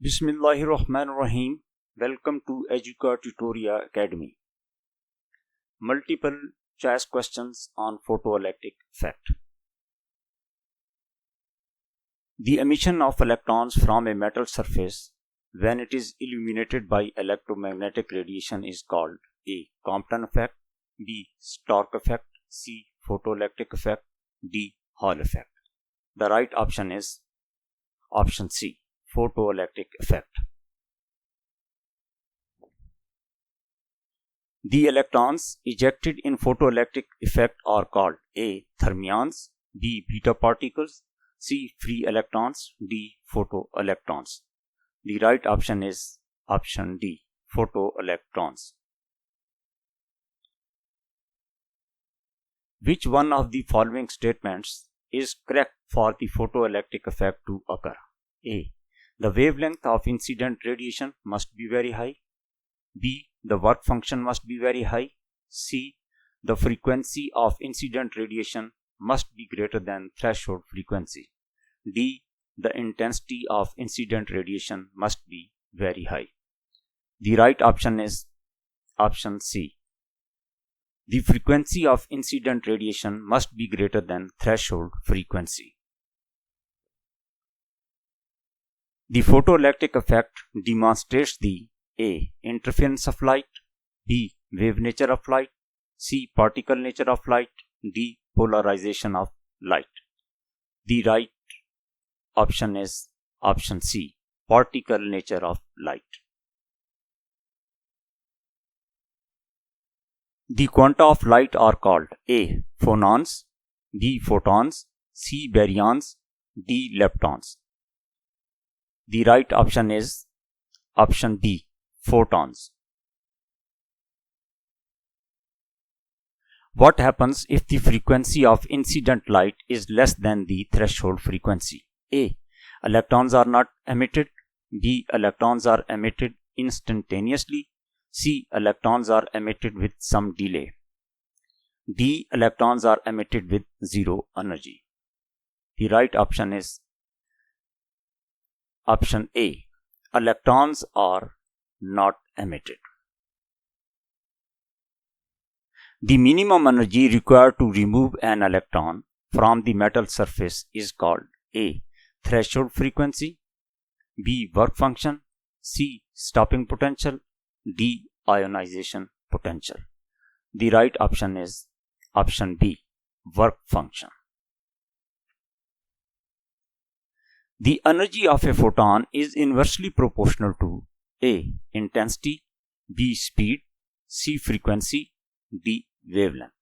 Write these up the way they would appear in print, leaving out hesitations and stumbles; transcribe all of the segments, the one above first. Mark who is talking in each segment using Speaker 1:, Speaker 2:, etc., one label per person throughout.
Speaker 1: Bismillahirrahmanirrahim. Welcome to Educa Tutoria Academy. Multiple choice questions on photoelectric effect. The emission of electrons from a metal surface when it is illuminated by electromagnetic radiation is called A. Compton effect, B. Stark effect, C. Photoelectric effect, D. Hall effect. The right option is option C. Photoelectric effect. The electrons ejected in photoelectric effect are called A. Thermions, B. Beta particles, C. Free electrons, D. Photoelectrons. The right option is option D. Photoelectrons. Which one of the following statements is correct for the photoelectric effect to occur? A. The wavelength of incident radiation must be very high. B. The work function must be very high. C. The frequency of incident radiation must be greater than threshold frequency. D. The intensity of incident radiation must be very high. The right option is option C. The frequency of incident radiation must be greater than threshold frequency. The photoelectric effect demonstrates the A. Interference of light, B. Wave nature of light, C. Particle nature of light, D. Polarization of light. The right option is option C. Particle nature of light. The quanta of light are called A. Phonons, B. Photons, C. Baryons, D. Leptons. The right option is option D. Photons. What happens if the frequency of incident light is less than the threshold frequency? A. Electrons are not emitted. B. Electrons are emitted instantaneously. C. Electrons are emitted with some delay. D. Electrons are emitted with zero energy. The right option is option A. Electrons are not emitted. The minimum energy required to remove an electron from the metal surface is called A. Threshold frequency, B. Work function, C. Stopping potential, D. Ionization potential. The right option is option B. Work function. The energy of a photon is inversely proportional to A. Intensity, B. Speed, C. Frequency, D. Wavelength.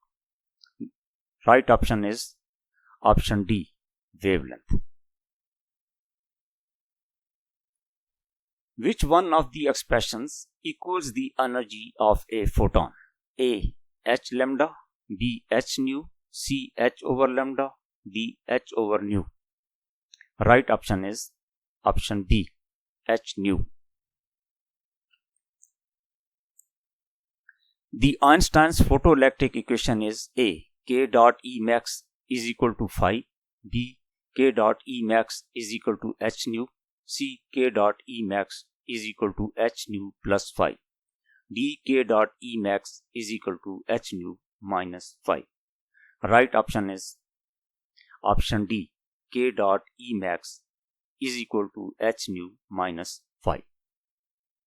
Speaker 1: Right option is option D. Wavelength. Which one of the expressions equals the energy of a photon? A. H lambda, B. H nu, C. H over lambda, D. H over nu. Right option is option D. H nu. The Einstein's photoelectric equation is A. K dot E max is equal to phi, B. K dot E max is equal to H nu, C. K dot E max is equal to H nu plus phi, D. K dot E max is equal to H nu minus phi. Right option is option D. K dot E max is equal to H nu minus phi.